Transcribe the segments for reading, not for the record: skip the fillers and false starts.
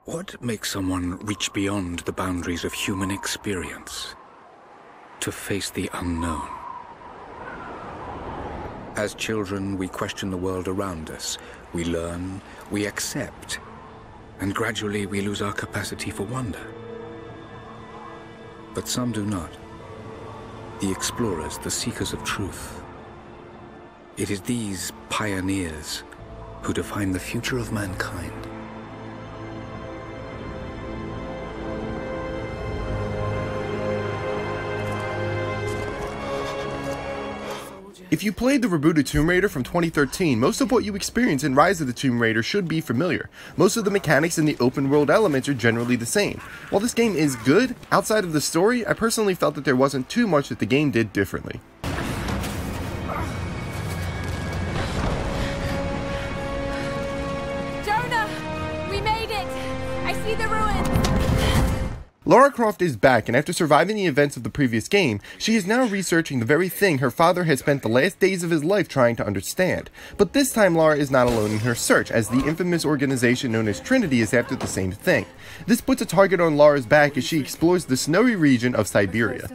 What makes someone reach beyond the boundaries of human experience to face the unknown? As children, we question the world around us. We learn, we accept, and gradually we lose our capacity for wonder. But some do not. The explorers, the seekers of truth. It is these pioneers who define the future of mankind. If you played the rebooted Tomb Raider from 2013, most of what you experience in Rise of the Tomb Raider should be familiar. Most of the mechanics and the open world elements are generally the same. While this game is good, outside of the story, I personally felt that there wasn't too much that the game did differently. Jonah! We made it! I see the ruins! Lara Croft is back, and after surviving the events of the previous game, she is now researching the very thing her father has spent the last days of his life trying to understand. But this time Lara is not alone in her search, as the infamous organization known as Trinity is after the same thing. This puts a target on Lara's back as she explores the snowy region of Siberia.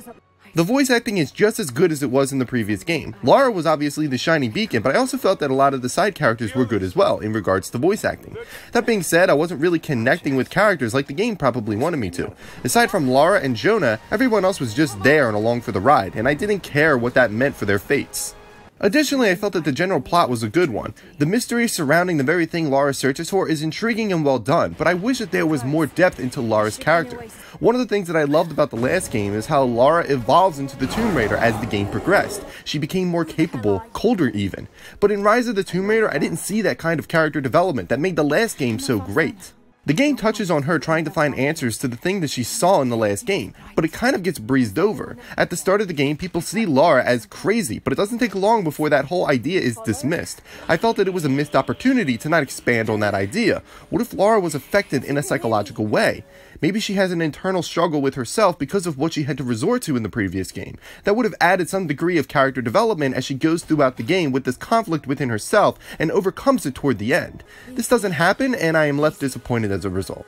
The voice acting is just as good as it was in the previous game. Lara was obviously the shining beacon, but I also felt that a lot of the side characters were good as well, in regards to voice acting. That being said, I wasn't really connecting with characters like the game probably wanted me to. Aside from Lara and Jonah, everyone else was just there and along for the ride, and I didn't care what that meant for their fates. Additionally, I felt that the general plot was a good one. The mystery surrounding the very thing Lara searches for is intriguing and well done, but I wish that there was more depth into Lara's character. One of the things that I loved about the last game is how Lara evolves into the Tomb Raider as the game progressed. She became more capable, colder even. But in Rise of the Tomb Raider, I didn't see that kind of character development that made the last game so great. The game touches on her trying to find answers to the thing that she saw in the last game, but it kind of gets breezed over. At the start of the game, people see Lara as crazy, but it doesn't take long before that whole idea is dismissed. I felt that it was a missed opportunity to not expand on that idea. What if Lara was affected in a psychological way? Maybe she has an internal struggle with herself because of what she had to resort to in the previous game. That would have added some degree of character development as she goes throughout the game with this conflict within herself and overcomes it toward the end. This doesn't happen, and I am left disappointed as a result.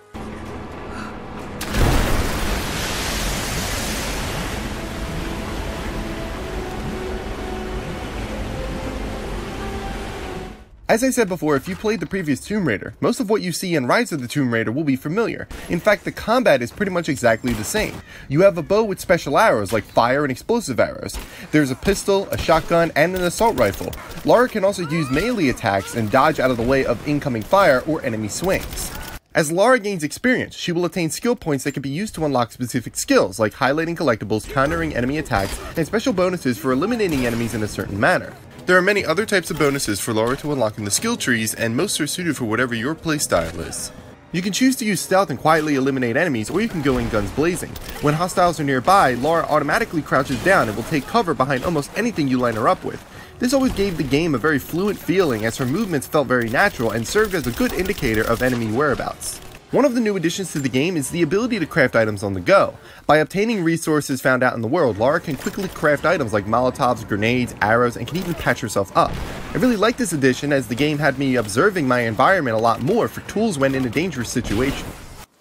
As I said before, if you played the previous Tomb Raider, most of what you see in Rise of the Tomb Raider will be familiar. In fact, the combat is pretty much exactly the same. You have a bow with special arrows like fire and explosive arrows. There's a pistol, a shotgun, and an assault rifle. Lara can also use melee attacks and dodge out of the way of incoming fire or enemy swings. As Lara gains experience, she will attain skill points that can be used to unlock specific skills, like highlighting collectibles, countering enemy attacks, and special bonuses for eliminating enemies in a certain manner. There are many other types of bonuses for Lara to unlock in the skill trees, and most are suited for whatever your playstyle is. You can choose to use stealth and quietly eliminate enemies, or you can go in guns blazing. When hostiles are nearby, Lara automatically crouches down and will take cover behind almost anything you line her up with. This always gave the game a very fluent feeling, as her movements felt very natural and served as a good indicator of enemy whereabouts. One of the new additions to the game is the ability to craft items on the go. By obtaining resources found out in the world, Lara can quickly craft items like molotovs, grenades, arrows, and can even patch herself up. I really like this addition, as the game had me observing my environment a lot more for tools when in a dangerous situation.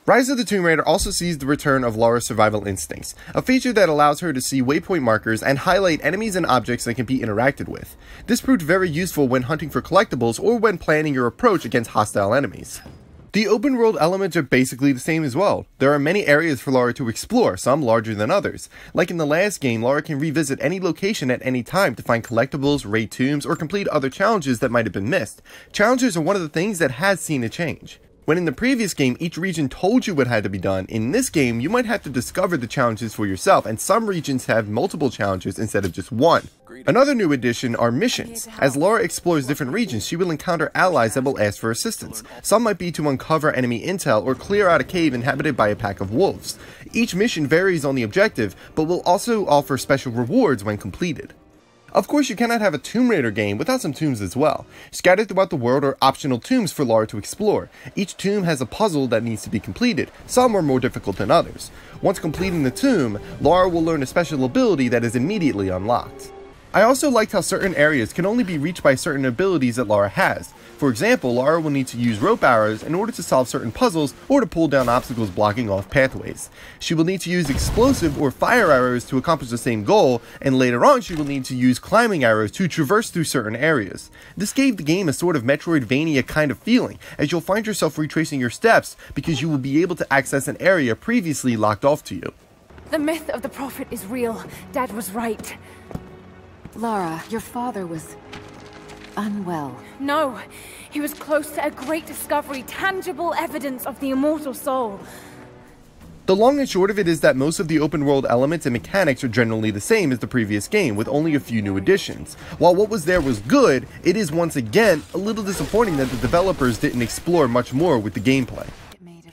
Rise of the Tomb Raider also sees the return of Lara's survival instincts, a feature that allows her to see waypoint markers and highlight enemies and objects that can be interacted with. This proved very useful when hunting for collectibles or when planning your approach against hostile enemies. The open world elements are basically the same as well. There are many areas for Lara to explore, some larger than others. Like in the last game, Lara can revisit any location at any time to find collectibles, raid tombs, or complete other challenges that might have been missed. Challenges are one of the things that has seen a change. When in the previous game, each region told you what had to be done, in this game, you might have to discover the challenges for yourself, and some regions have multiple challenges instead of just one. Another new addition are missions. As Lara explores different regions, she will encounter allies that will ask for assistance. Some might be to uncover enemy intel or clear out a cave inhabited by a pack of wolves. Each mission varies on the objective, but will also offer special rewards when completed. Of course, you cannot have a Tomb Raider game without some tombs as well. Scattered throughout the world are optional tombs for Lara to explore. Each tomb has a puzzle that needs to be completed. Some are more difficult than others. Once completing the tomb, Lara will learn a special ability that is immediately unlocked. I also liked how certain areas can only be reached by certain abilities that Lara has. For example, Lara will need to use rope arrows in order to solve certain puzzles or to pull down obstacles blocking off pathways. She will need to use explosive or fire arrows to accomplish the same goal, and later on she will need to use climbing arrows to traverse through certain areas. This gave the game a sort of Metroidvania kind of feeling, as you'll find yourself retracing your steps because you will be able to access an area previously locked off to you. The myth of the Prophet is real. Dad was right. Lara, your father was unwell. No, he was close to a great discovery, tangible evidence of the immortal soul. The long and short of it is that most of the open world elements and mechanics are generally the same as the previous game, with only a few new additions. While what was there was good, it is once again a little disappointing that the developers didn't explore much more with the gameplay.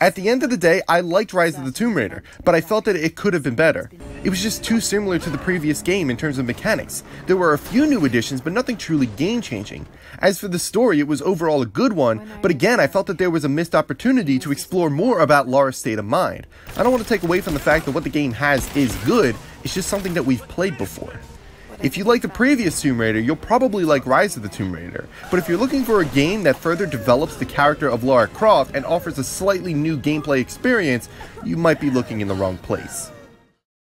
At the end of the day, I liked Rise of the Tomb Raider, but I felt that it could have been better. It was just too similar to the previous game in terms of mechanics. There were a few new additions, but nothing truly game-changing. As for the story, it was overall a good one, but again, I felt that there was a missed opportunity to explore more about Lara's state of mind. I don't want to take away from the fact that what the game has is good, it's just something that we've played before. If you like the previous Tomb Raider, you'll probably like Rise of the Tomb Raider, but if you're looking for a game that further develops the character of Lara Croft and offers a slightly new gameplay experience, you might be looking in the wrong place.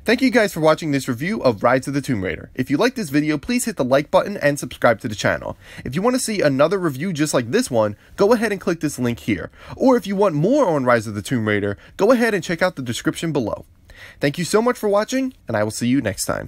Thank you guys for watching this review of Rise of the Tomb Raider. If you like this video, please hit the like button and subscribe to the channel. If you want to see another review just like this one, go ahead and click this link here. Or if you want more on Rise of the Tomb Raider, go ahead and check out the description below. Thank you so much for watching, and I will see you next time.